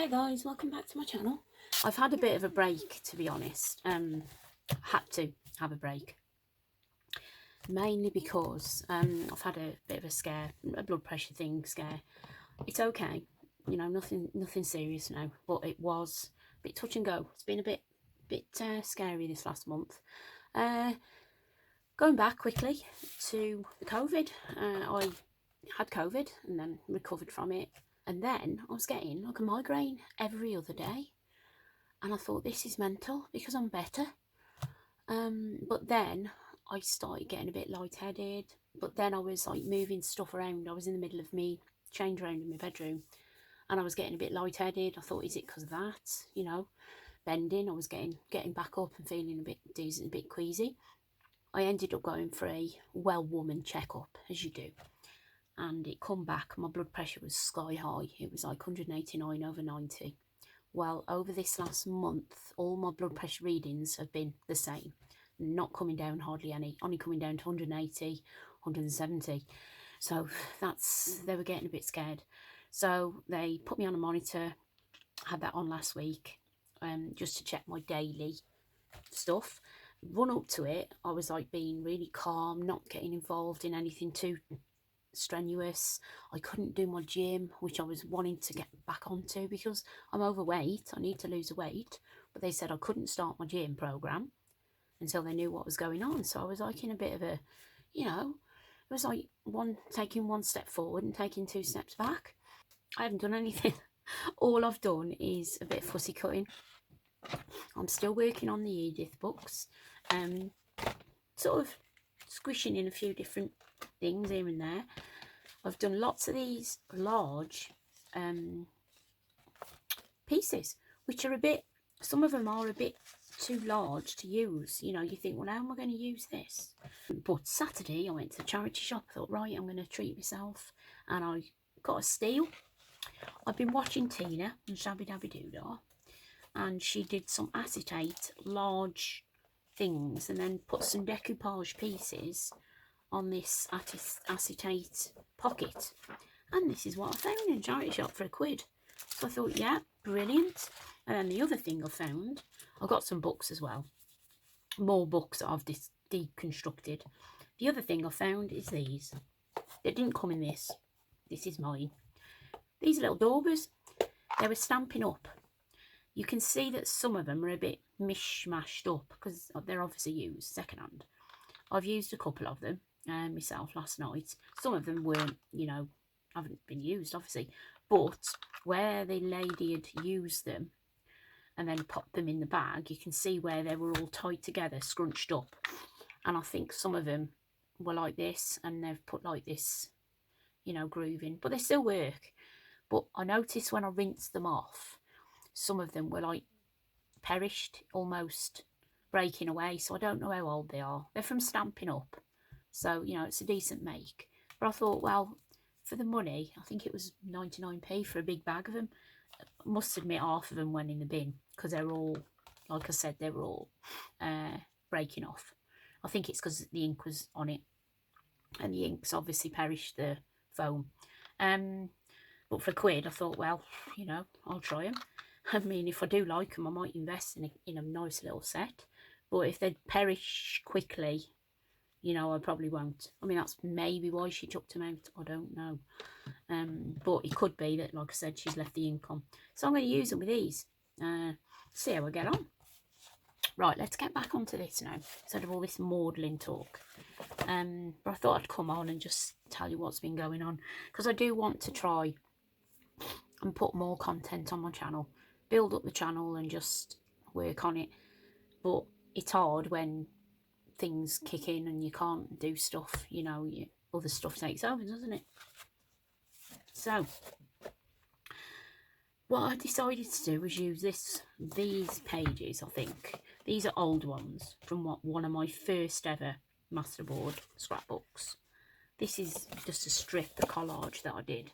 Hi guys, welcome back to my channel. I've had a bit of a break, to be honest. Had to have a break. Mainly because I've had a bit of a scare, a blood pressure thing scare. It's okay, you know, nothing serious now, but it was a bit touch and go. It's been a bit scary this last month. Going back quickly to the COVID, I had COVID and then recovered from it. And then I was getting like a migraine every other day. And I thought, this is mental because I'm better. But then I started getting a bit lightheaded. But then I was like moving stuff around. I was in the middle of me change around in my bedroom. And I was getting a bit lightheaded. I thought, is it because of that? You know, bending. I was getting back up and feeling a bit dizzy, a bit queasy. I ended up going for a well woman checkup, as you do. And it come back, my blood pressure was sky high. It was like 189/90. Well, over this last month, all my blood pressure readings have been the same. Not coming down hardly any, only coming down to 180, 170. So they were getting a bit scared. So they put me on a monitor, had that on last week, just to check my daily stuff. Run up to it, I was like being really calm, not getting involved in anything too strenuous. I couldn't do my gym, which I was wanting to get back onto because I'm overweight. I need to lose weight, but they said I couldn't start my gym program until they knew what was going on. So I was like in a bit of a, you know, it was like taking one step forward and taking two steps back. I haven't done anything. All I've done is a bit of fussy cutting. I'm still working on the Edith books, sort of squishing in a few different things here and there. I've done lots of these large pieces, which are a bit, some of them are a bit too large to use. You know, you think, well, how am I going to use this? But Saturday, I went to the charity shop. I thought, right, I'm going to treat myself. And I got a steal. I've been watching Tina and Shabby Dabby Doodah, and she did some acetate large things and then put some decoupage pieces on this acetate pocket. And this is what I found in a charity shop for £1. So I thought, yeah, brilliant. And then the other thing I found, I got some books as well. More books that I've deconstructed. The other thing I found is these. They didn't come in this. This is mine. These little daubers, they were Stampin' Up. You can see that some of them are a bit mishmashed up because they're obviously used secondhand. I've used a couple of them myself last night. Some of them weren't, you know, haven't been used obviously, but where the lady had used them and then popped them in the bag, you can see where they were all tied together, scrunched up. And I think some of them were like this, and they've put like this, you know, grooving, but they still work. But I noticed when I rinsed them off, some of them were like perished, almost breaking away. So I don't know how old they are. They're from Stampin' Up, so you know it's a decent make. But I thought, well, for the money, I think it was 99p for a big bag of them. I must admit, half of them went in the bin because they're all, like I said, they were all breaking off. I think it's because the ink was on it, and the ink's obviously perished the foam. But for £1, I thought, well, you know, I'll try them. I mean, if I do like them, I might invest in a nice little set. But if they perish quickly, you know, I probably won't. I mean, that's maybe why she chucked them out. I don't know. But it could be that, like I said, she's left the ink on. So I'm going to use them with these. See how I get on. Right, let's get back onto this now, instead of all this maudlin talk. But I thought I'd come on and just tell you what's been going on, because I do want to try and put more content on my channel, build up the channel and just work on it. But it's hard when things kick in and you can't do stuff, you know, other stuff takes over, doesn't it? So what I decided to do was use these pages. I think these are old ones from one of my first ever masterboard scrapbooks. This is just a strip, a collage that I did.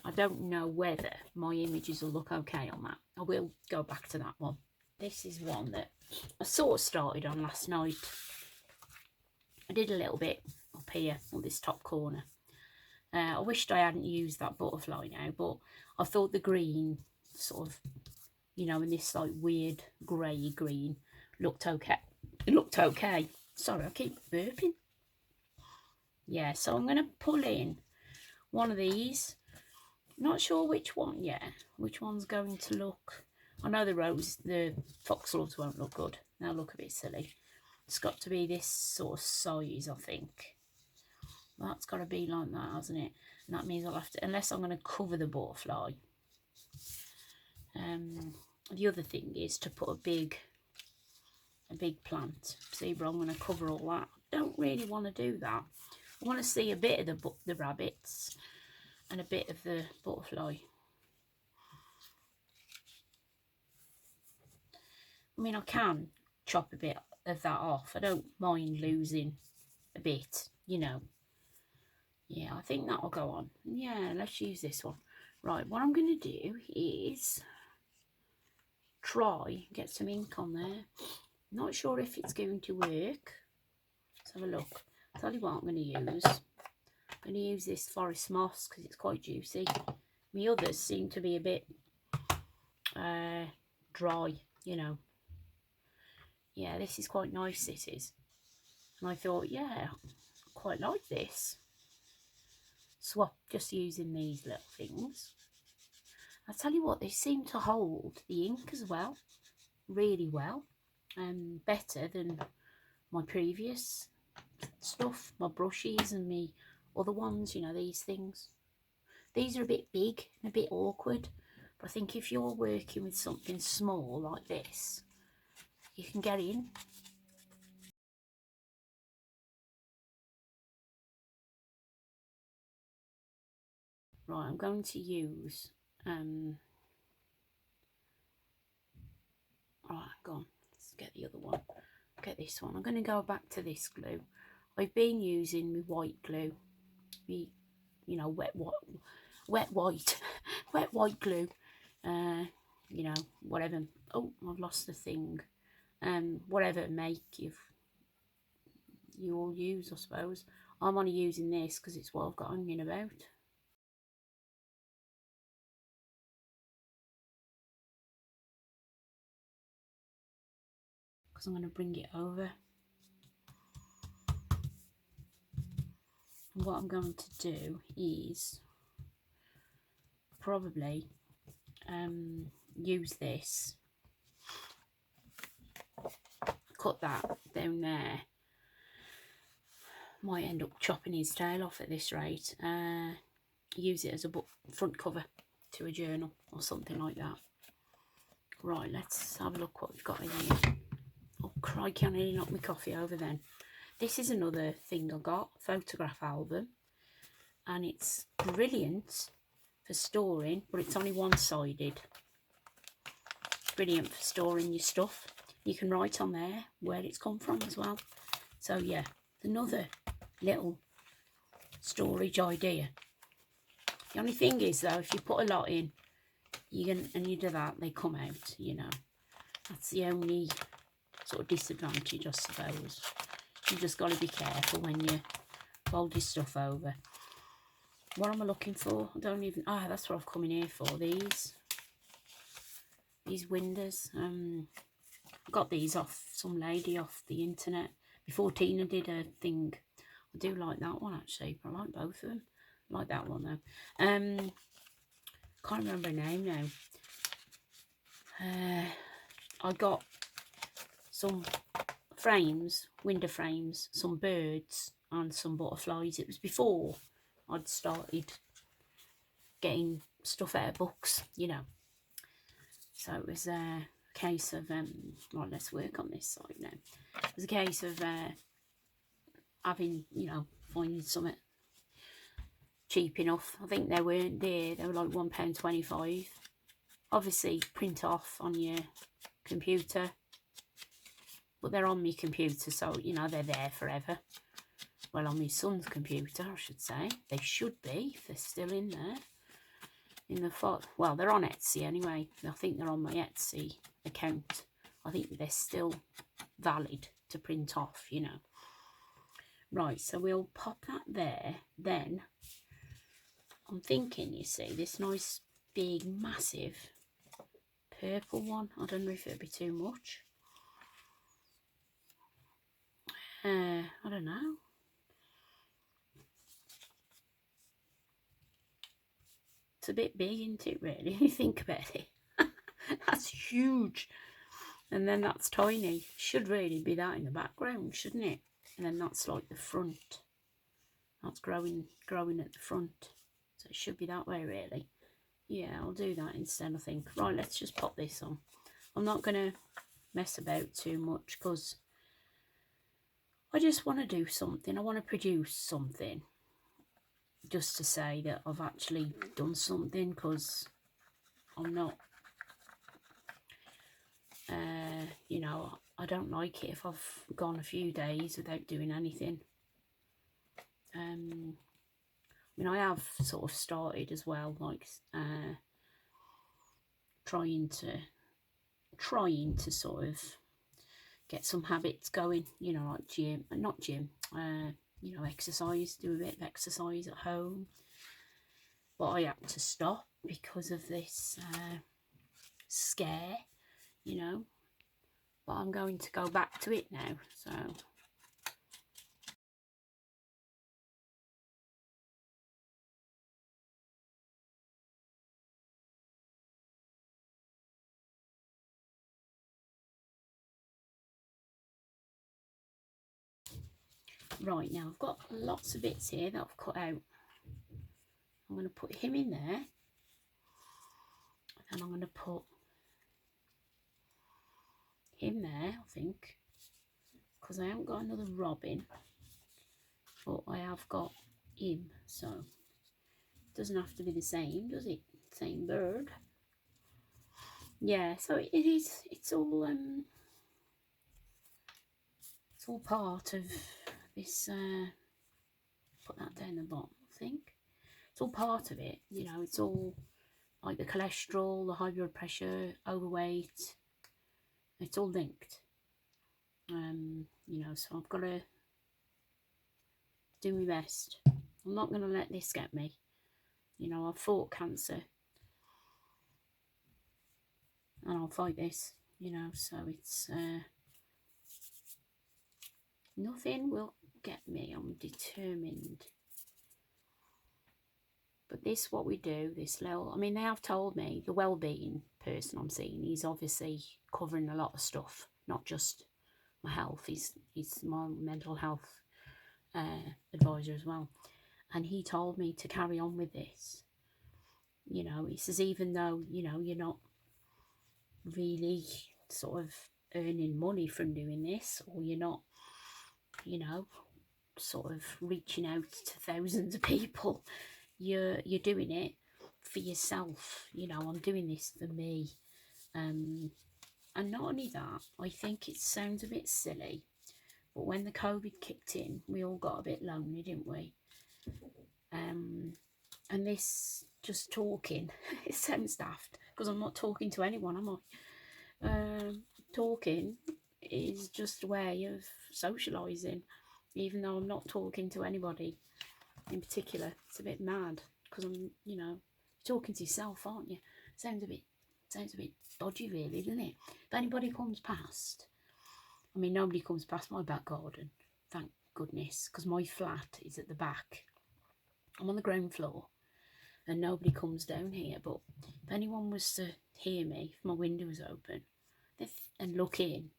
I don't know whether my images will look okay on that. I will go back to that one. This is one that I sort of started on last night. I did a little bit up here on this top corner. I wished I hadn't used that butterfly now, but I thought the green sort of, you know, in this like weird grey green, looked okay. It looked okay. Sorry, I keep burping. Yeah, so I'm going to pull in one of these. Not sure which one yet. Which one's going to look... I know the foxgloves won't look good. They'll look a bit silly. It's got to be this sort of size, I think. That's got to be like that, hasn't it? And that means I'll have to... Unless I'm going to cover the butterfly. The other thing is to put a big plant. See, but I'm going to cover all that. Don't really want to do that. I want to see a bit of the rabbits and a bit of the butterfly. I mean, I can chop a bit of that off. I don't mind losing a bit, you know. Yeah, I think that'll go on. Yeah, let's use this one. Right, what I'm going to do is try get some ink on there. Not sure if it's going to work. Let's have a look. I'll tell you what I'm going to use. I'm going to use this forest moss because it's quite juicy. The others seem to be a bit dry, you know. Yeah, this is quite nice, this is. And I thought, yeah, I quite like this. Swap, just using these little things. I'll tell you what, they seem to hold the ink as well, really well. Better than my previous stuff, my brushes and my other ones, you know, these things. These are a bit big and a bit awkward, but I think if you're working with something small like this, you can get in. Right, I'm going to use, right, go on, let's get the other one. Get this one. I'm going to go back to this glue. I've been using my white glue, you know, wet white wet white glue, you know, whatever. Oh, I've lost the thing. Whatever make you all use, I suppose. I'm only using this because it's what I've got hanging about. Because I'm going to bring it over. And what I'm going to do is probably use this, cut that down there. Might end up chopping his tail off at this rate. Use it as a book front cover to a journal or something like that. Right, let's have a look what we've got in here. Oh crikey, I nearly knocked my coffee over then. This is another thing I got, photograph album, and it's brilliant for storing, but it's only one-sided. Brilliant for storing your stuff. You can write on there where it's come from as well. So yeah, another little storage idea. The only thing is though, if you put a lot in, and you do that, they come out, you know. That's the only sort of disadvantage, I suppose. You just got to be careful when you fold your stuff over. What am I looking for? I don't even... Ah, that's what I've come in here for. These windows. I got these off some lady off the internet before Tina did her thing. I do like that one actually, but I like both of them. I like that one though. Can't remember her name now. I got some frames, window frames, some birds and some butterflies. It was before I'd started getting stuff out of books, you know. So it was a case of, right, let's work on this side now. It was a case of having, you know, finding something cheap enough. I think they weren't there. They were like £1.25. Obviously, print off on your computer. But they're on my computer, so, you know, they're there forever. Well, on my son's computer, I should say. They should be, if they're still in there. In the well, they're on Etsy anyway. I think they're on my Etsy account. I think they're still valid to print off, you know. Right, so we'll pop that there. Then, I'm thinking, you see, this nice, big, massive purple one. I don't know if it'd be too much. I don't know. It's a bit big, isn't it, really, if you think about it? That's huge. And then that's tiny. Should really be that in the background, shouldn't it? And then that's like the front. That's growing at the front. So it should be that way, really. Yeah, I'll do that instead, I think. Right, let's just pop this on. I'm not going to mess about too much because I just want to do something. I want to produce something. Just to say that I've actually done something, because I'm not, you know, I don't like it if I've gone a few days without doing anything. I mean, I have sort of started as well, like trying to sort of get some habits going, you know, like not gym, you know, exercise, do a bit of exercise at home. But I had to stop because of this scare, you know. But I'm going to go back to it now, so. Right, now I've got lots of bits here that I've cut out. I'm going to put him in there. And I'm going to put him there, I think. Because I haven't got another robin. But I have got him, so it doesn't have to be the same, does it? Same bird. Yeah, so it is, it's all part of this, put that down the bottom, I think. It's all part of it, you know, it's all like the cholesterol, the high blood pressure, overweight, it's all linked. You know, so I've got to do my best. I'm not going to let this get me. You know, I've fought cancer and I'll fight this, you know, so it's nothing will get me. I'm determined. But this, what we do, this little, I mean, they have told me, the well-being person I'm seeing, he's obviously covering a lot of stuff, not just my health, he's my mental health advisor as well. And he told me to carry on with this. You know, he says, even though, you know, you're not really sort of earning money from doing this, or you're not, you know, sort of reaching out to thousands of people, you're doing it for yourself. You know, I'm doing this for me. And not only that, I think it sounds a bit silly, but when the COVID kicked in, we all got a bit lonely, didn't we? And this just talking, it sounds daft because I'm not talking to anyone, am I? Talking is just a way of socialising, even though I'm not talking to anybody in particular. It's a bit mad because I'm, you know, talking to yourself, aren't you? Sounds a bit dodgy, really, doesn't it? If anybody comes past, I mean, nobody comes past my back garden, thank goodness, because my flat is at the back. I'm on the ground floor and nobody comes down here, but if anyone was to hear me, if my window was open, and look in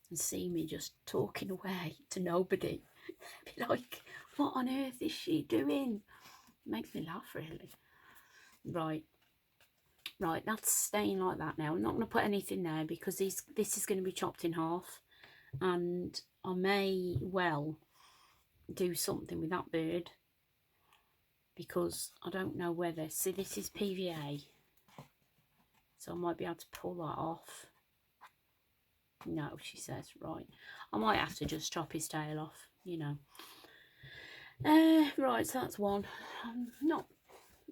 and see me just talking away to nobody, be like, what on earth is she doing? It makes me laugh, really. Right, that's staying like that now. I'm not going to put anything there because this is going to be chopped in half, and I may well do something with that bird, because I don't know whether, see, this is PVA, so I might be able to pull that off. No, she says, right, I might have to just chop his tail off, you know. Right, so that's one. Not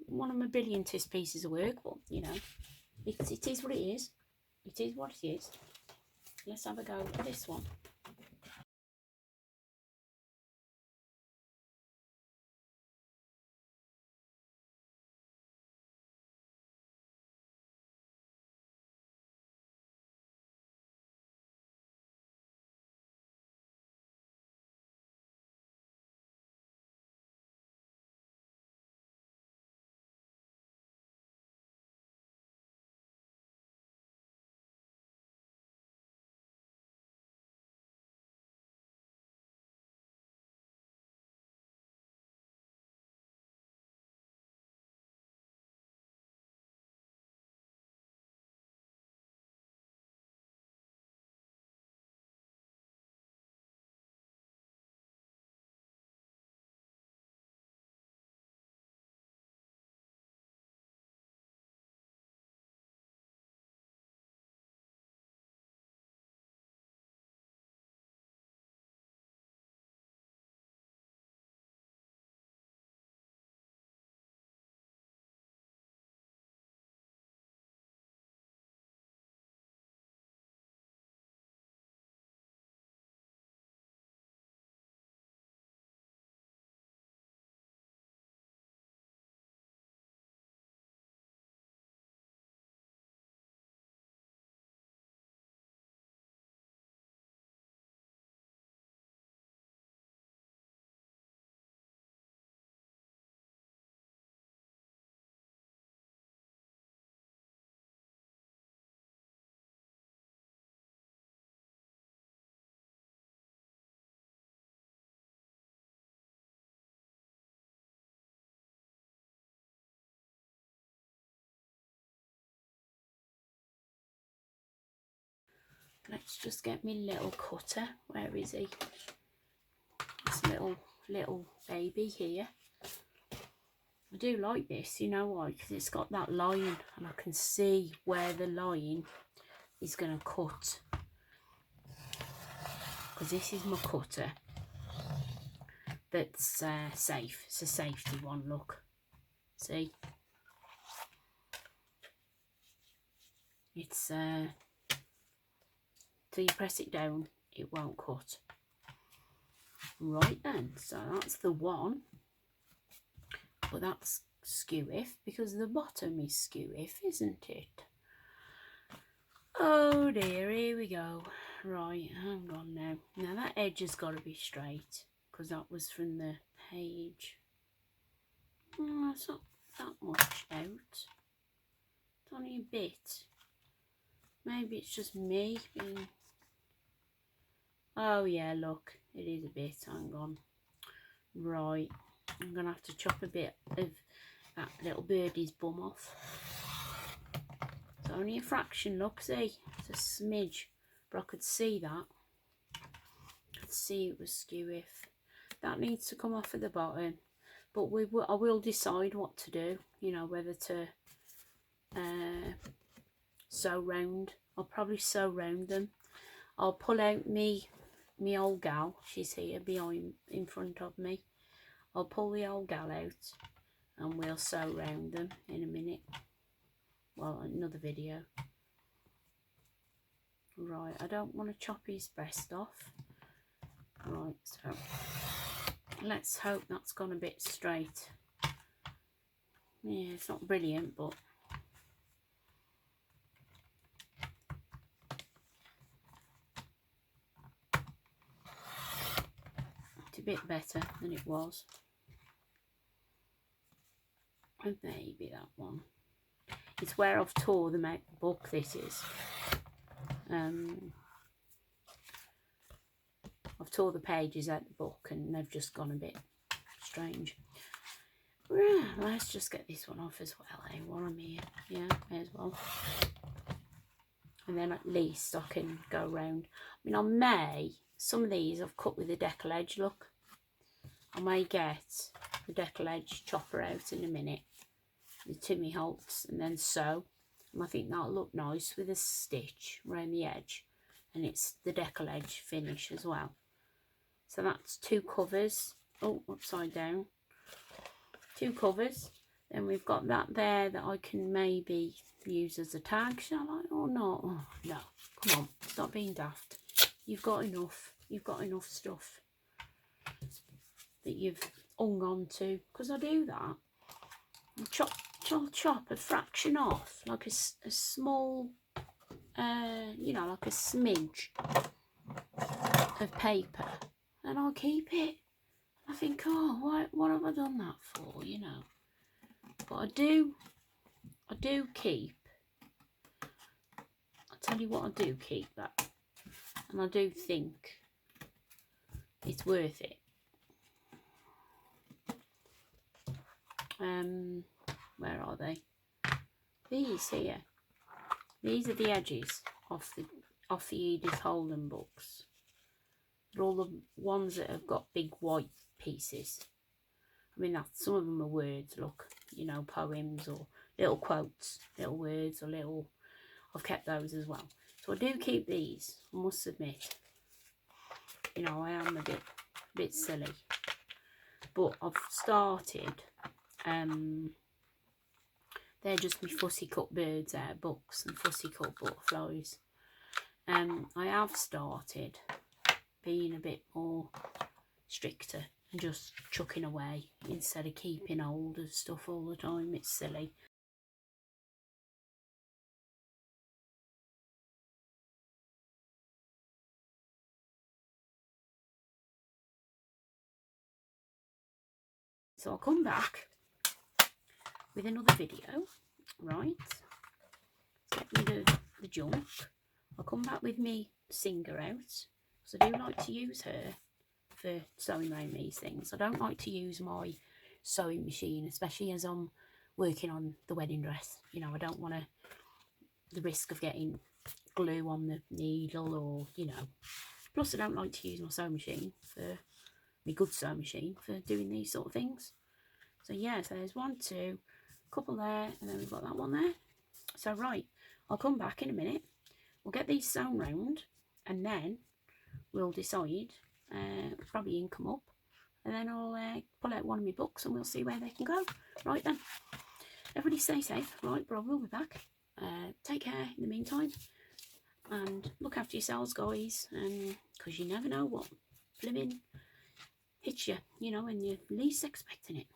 one of my brilliantest pieces of work, but, you know, it is what it is. It is what it is. Let's have a go at this one. let's just get me little cutter. Where is he? This little baby here. I do like this, you know why? Because it's got that line and I can see where the line is going to cut. Because this is my cutter that's safe. It's a safety one, look. See? It's, till you press it down, it won't cut. Right then, so that's the one. But that's skew-if because the bottom is skew-if, isn't it? Oh dear, here we go. Right, hang on now. Now that edge has got to be straight because that was from the page. Oh, it's not that much out. It's only a bit. Maybe it's just me being... Oh yeah, look, it is a bit. Hang on. Right, I'm going to have to chop a bit of that little birdie's bum off. It's only a fraction, look, see? It's a smidge. But I could see that. I could see it was skew-if. That needs to come off at the bottom. But I will decide what to do. You know, whether to sew round. I'll probably sew round them. I'll pull out me old gal. She's here in front of me. I'll pull the old gal out and we'll sew round them in a minute. Well, another video. Right, I don't want to chop his breast off. Right, so let's hope that's gone a bit straight. Yeah, it's not brilliant, but it's a bit better than it was. And maybe that one. It's where I've tore them out the book, this is. I've tore the pages out the book and they've just gone a bit strange. Right, let's just get this one off as well, eh? While I'm here. Yeah, may as well. And then at least I can go round. I mean, I may, some of these I've cut with a decollage, look. I may get the decollage chopper out in a minute. The Timmy Holtz and then sew. And I think that'll look nice with a stitch around the edge. And it's the decollage finish as well. So that's 2 covers. Oh, upside down. 2 covers. Then we've got that there that I can maybe use as a tag, shall I, or not? Oh, no, come on, stop being daft. You've got enough. You've got enough stuff that you've hung on to. Because I do that. I'll chop a fraction off, like a small, you know, like a smidge of paper, and I'll keep it. I think, oh, what have I done that for, you know? But I do keep, I'll tell you what, I do keep that. And I do think it's worth it. Where are they? These here. These are the edges off the Edith Holden books. They're all the ones that have got big white pieces. I mean, some of them are words, look, you know, poems or little quotes, little words or little... I've kept those as well. So I do keep these, I must admit. You know, I am a bit silly. But I've started... they're just my fussy cut birds out of books and fussy cut butterflies. I have started being a bit more stricter and just chucking away instead of keeping hold of stuff all the time. It's silly. So I'll come back with another video, right? Let's get rid of the junk. I'll come back with me Singer out, because I do like to use her for sewing around these things. I don't like to use my sewing machine, especially as I'm working on the wedding dress. You know, I don't want the risk of getting glue on the needle, or, you know. Plus I don't like to use my sewing machine, for my good sewing machine, for doing these sort of things. So yeah, so there's 1, 2, couple there, and then we've got that one there. So right, I'll come back in a minute, we'll get these sewn round, and then we'll decide, probably ink them up, and then I'll pull out one of my books and we'll see where they can go. Right then, everybody stay safe. Right, but I will be back. Take care in the meantime, and look after yourselves, guys, because you never know what flimming hits you, you know, when you're least expecting it.